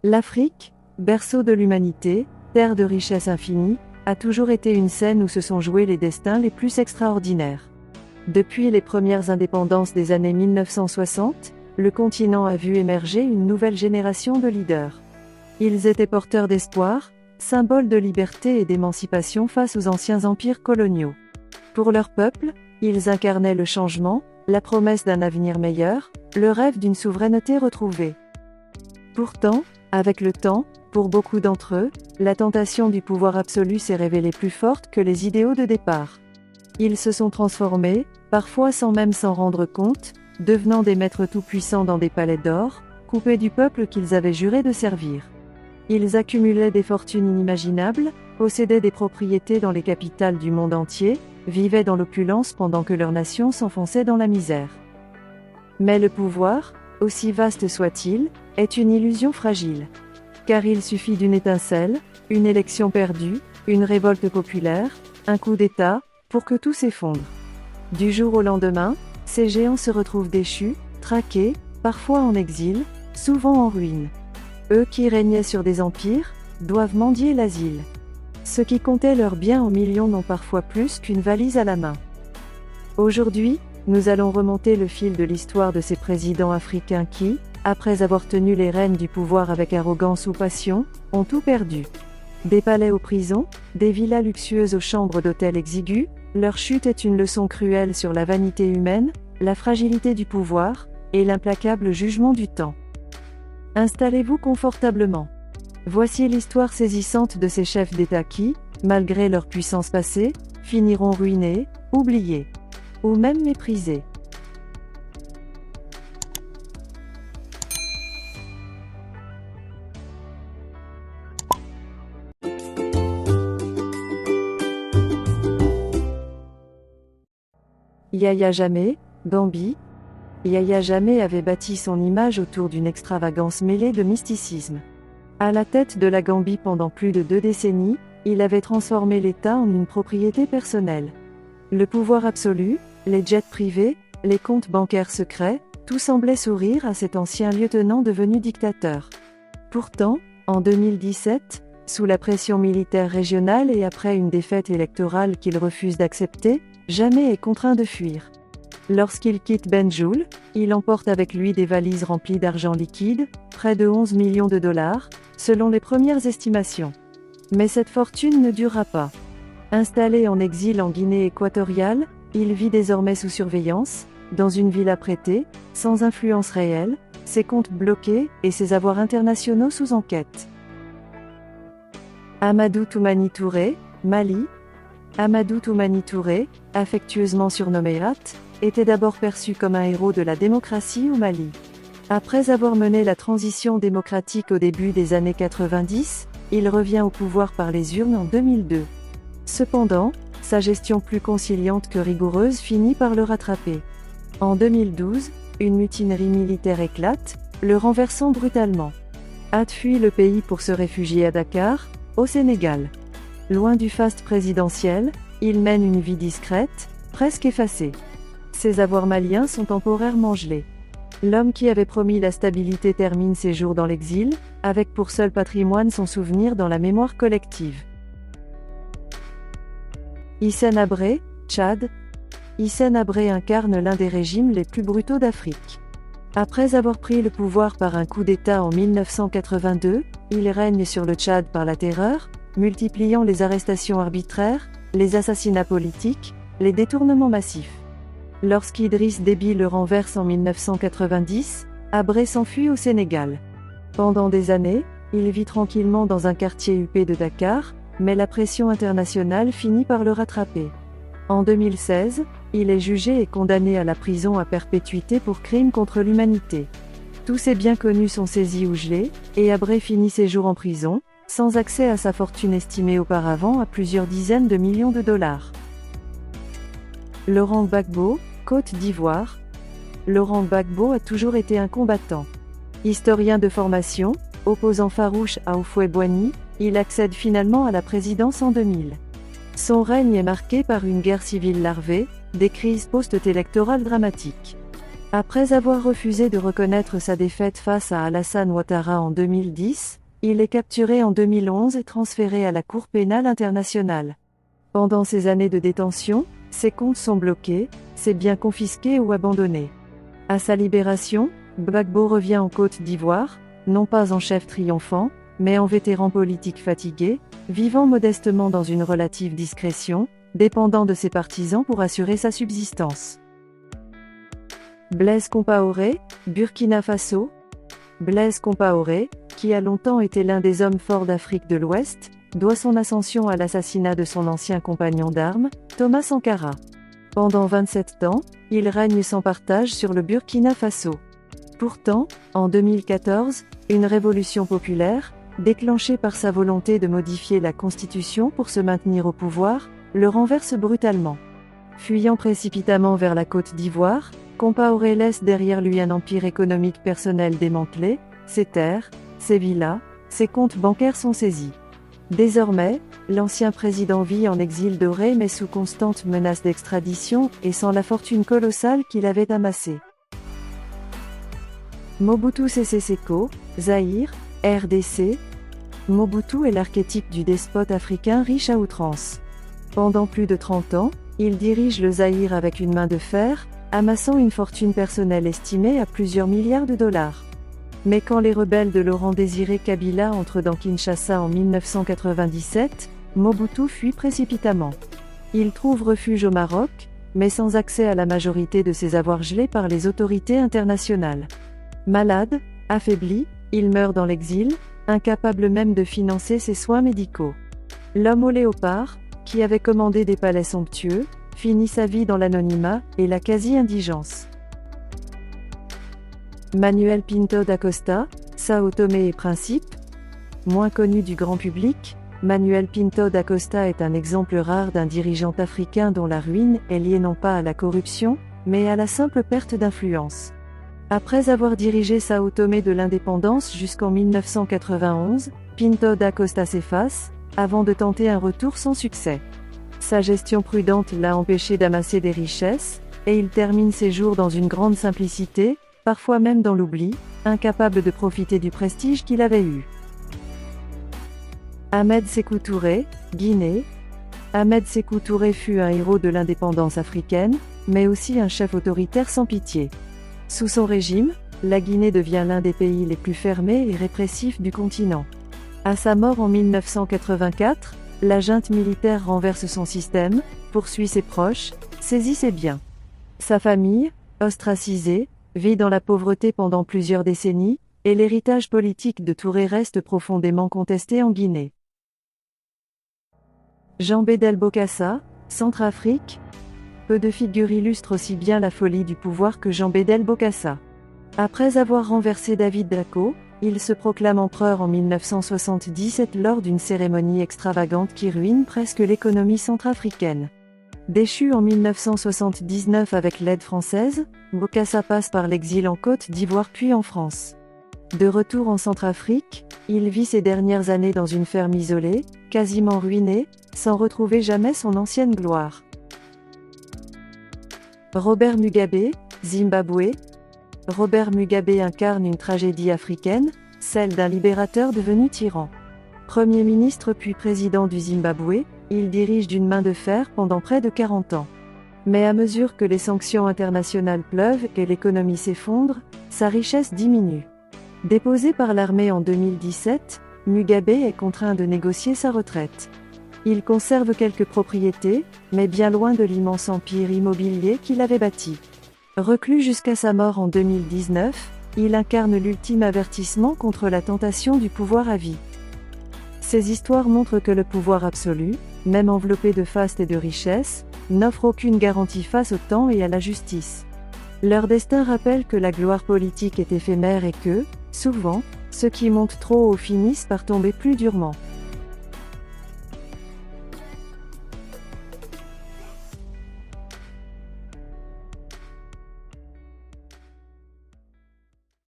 L'Afrique, berceau de l'humanité, terre de richesse infinie, a toujours été une scène où se sont joués les destins les plus extraordinaires. Depuis les premières indépendances des années 1960, le continent a vu émerger une nouvelle génération de leaders. Ils étaient porteurs d'espoir, symboles de liberté et d'émancipation face aux anciens empires coloniaux. Pour leur peuple, ils incarnaient le changement, la promesse d'un avenir meilleur, le rêve d'une souveraineté retrouvée. Pourtant, avec le temps, pour beaucoup d'entre eux, la tentation du pouvoir absolu s'est révélée plus forte que les idéaux de départ. Ils se sont transformés, parfois sans même s'en rendre compte, devenant des maîtres tout-puissants dans des palais d'or, coupés du peuple qu'ils avaient juré de servir. Ils accumulaient des fortunes inimaginables, possédaient des propriétés dans les capitales du monde entier, vivaient dans l'opulence pendant que leur nation s'enfonçait dans la misère. Mais le pouvoir, aussi vaste soit-il, est une illusion fragile. Car il suffit d'une étincelle, une élection perdue, une révolte populaire, un coup d'État, pour que tout s'effondre. Du jour au lendemain, ces géants se retrouvent déchus, traqués, parfois en exil, souvent en ruine. Eux qui régnaient sur des empires, doivent mendier l'asile. Ceux qui comptaient leurs biens en millions n'ont parfois plus qu'une valise à la main. Aujourd'hui, nous allons remonter le fil de l'histoire de ces présidents africains qui, après avoir tenu les rênes du pouvoir avec arrogance ou passion, ont tout perdu. Des palais aux prisons, des villas luxueuses aux chambres d'hôtel exiguës, leur chute est une leçon cruelle sur la vanité humaine, la fragilité du pouvoir, et l'implacable jugement du temps. Installez-vous confortablement. Voici l'histoire saisissante de ces chefs d'État qui, malgré leur puissance passée, finiront ruinés, oubliés, ou même méprisés. Yahya Jammeh, Gambie. Yahya Jammeh avait bâti son image autour d'une extravagance mêlée de mysticisme. À la tête de la Gambie pendant plus de 2 décennies, il avait transformé l'État en une propriété personnelle. Le pouvoir absolu, les jets privés, les comptes bancaires secrets, tout semblait sourire à cet ancien lieutenant devenu dictateur. Pourtant, en 2017, sous la pression militaire régionale et après une défaite électorale qu'il refuse d'accepter, Jammeh est contraint de fuir. Lorsqu'il quitte Banjul, il emporte avec lui des valises remplies d'argent liquide, près de 11 millions de dollars, selon les premières estimations. Mais cette fortune ne durera pas. Installé en exil en Guinée équatoriale, il vit désormais sous surveillance, dans une villa prêtée, sans influence réelle, ses comptes bloqués et ses avoirs internationaux sous enquête. Amadou Toumani Touré, Mali. Amadou Toumani Touré, affectueusement surnommé At, était d'abord perçu comme un héros de la démocratie au Mali. Après avoir mené la transition démocratique au début des années 90, il revient au pouvoir par les urnes en 2002. Cependant, sa gestion plus conciliante que rigoureuse finit par le rattraper. En 2012, une mutinerie militaire éclate, le renversant brutalement. At fuit le pays pour se réfugier à Dakar, au Sénégal. Loin du faste présidentiel, il mène une vie discrète, presque effacée. Ses avoirs maliens sont temporairement gelés. L'homme qui avait promis la stabilité termine ses jours dans l'exil, avec pour seul patrimoine son souvenir dans la mémoire collective. Hissène Habré, Tchad. Hissène Habré incarne l'un des régimes les plus brutaux d'Afrique. Après avoir pris le pouvoir par un coup d'État en 1982, il règne sur le Tchad par la terreur, multipliant les arrestations arbitraires, les assassinats politiques, les détournements massifs. Lorsqu'Idriss Déby le renverse en 1990, Habré s'enfuit au Sénégal. Pendant des années, il vit tranquillement dans un quartier huppé de Dakar, mais la pression internationale finit par le rattraper. En 2016, il est jugé et condamné à la prison à perpétuité pour crimes contre l'humanité. Tous ses biens connus sont saisis ou gelés, et Habré finit ses jours en prison, sans accès à sa fortune estimée auparavant à plusieurs dizaines de millions de dollars. Laurent Gbagbo, Côte d'Ivoire. Laurent Gbagbo a toujours été un combattant. Historien de formation, opposant farouche à Houphouët-Boigny, il accède finalement à la présidence en 2000. Son règne est marqué par une guerre civile larvée, des crises post-électorales dramatiques. Après avoir refusé de reconnaître sa défaite face à Alassane Ouattara en 2010, il est capturé en 2011 et transféré à la Cour pénale internationale. Pendant ces années de détention, ses comptes sont bloqués, ses biens confisqués ou abandonnés. À sa libération, Gbagbo revient en Côte d'Ivoire, non pas en chef triomphant, mais en vétéran politique fatigué, vivant modestement dans une relative discrétion, dépendant de ses partisans pour assurer sa subsistance. Blaise Compaoré, Burkina Faso. Blaise Compaoré, qui a longtemps été l'un des hommes forts d'Afrique de l'Ouest, doit son ascension à l'assassinat de son ancien compagnon d'armes, Thomas Sankara. Pendant 27 ans, il règne sans partage sur le Burkina Faso. Pourtant, en 2014, une révolution populaire, déclenchée par sa volonté de modifier la constitution pour se maintenir au pouvoir, le renverse brutalement. Fuyant précipitamment vers la Côte d'Ivoire, Compaoré laisse derrière lui un empire économique personnel démantelé, ses terres, ses villas, ses comptes bancaires sont saisis. Désormais, l'ancien président vit en exil doré mais sous constante menace d'extradition et sans la fortune colossale qu'il avait amassée. Mobutu Sese Seko, Zaïre, RDC. Mobutu est l'archétype du despote africain riche à outrance. Pendant plus de 30 ans, il dirige le Zaïre avec une main de fer, amassant une fortune personnelle estimée à plusieurs milliards de dollars. Mais quand les rebelles de Laurent-Désiré Kabila entrent dans Kinshasa en 1997, Mobutu fuit précipitamment. Il trouve refuge au Maroc, mais sans accès à la majorité de ses avoirs gelés par les autorités internationales. Malade, affaibli, il meurt dans l'exil, incapable même de financer ses soins médicaux. L'homme au léopard, qui avait commandé des palais somptueux, finit sa vie dans l'anonymat et la quasi-indigence. Manuel Pinto da Costa, Sao Tomé et Principe. Moins connu du grand public, Manuel Pinto da Costa est un exemple rare d'un dirigeant africain dont la ruine est liée non pas à la corruption, mais à la simple perte d'influence. Après avoir dirigé Sao Tomé de l'indépendance jusqu'en 1991, Pinto da Costa s'efface, avant de tenter un retour sans succès. Sa gestion prudente l'a empêché d'amasser des richesses, et il termine ses jours dans une grande simplicité, parfois même dans l'oubli, incapable de profiter du prestige qu'il avait eu. Ahmed Sékou Touré, Guinée. Ahmed Sékou Touré fut un héros de l'indépendance africaine, mais aussi un chef autoritaire sans pitié. Sous son régime, la Guinée devient l'un des pays les plus fermés et répressifs du continent. À sa mort en 1984, la junte militaire renverse son système, poursuit ses proches, saisit ses biens. Sa famille, ostracisée, vit dans la pauvreté pendant plusieurs décennies, et l'héritage politique de Touré reste profondément contesté en Guinée. Jean Bédel Bokassa, Centrafrique. Peu de figures illustrent aussi bien la folie du pouvoir que Jean Bédel Bokassa. Après avoir renversé David Dacko, il se proclame empereur en 1977 lors d'une cérémonie extravagante qui ruine presque l'économie centrafricaine. Déchu en 1979 avec l'aide française, Bokassa passe par l'exil en Côte d'Ivoire puis en France. De retour en Centrafrique, il vit ses dernières années dans une ferme isolée, quasiment ruinée, sans retrouver jamais son ancienne gloire. Robert Mugabe, Zimbabwe. Robert Mugabe incarne une tragédie africaine, celle d'un libérateur devenu tyran. Premier ministre puis président du Zimbabwe, il dirige d'une main de fer pendant près de 40 ans. Mais à mesure que les sanctions internationales pleuvent et l'économie s'effondre, sa richesse diminue. Déposé par l'armée en 2017, Mugabe est contraint de négocier sa retraite. Il conserve quelques propriétés, mais bien loin de l'immense empire immobilier qu'il avait bâti. Reclus jusqu'à sa mort en 2019, il incarne l'ultime avertissement contre la tentation du pouvoir à vie. Ces histoires montrent que le pouvoir absolu, même enveloppé de faste et de richesse, n'offre aucune garantie face au temps et à la justice. Leur destin rappelle que la gloire politique est éphémère et que, souvent, ceux qui montent trop haut finissent par tomber plus durement.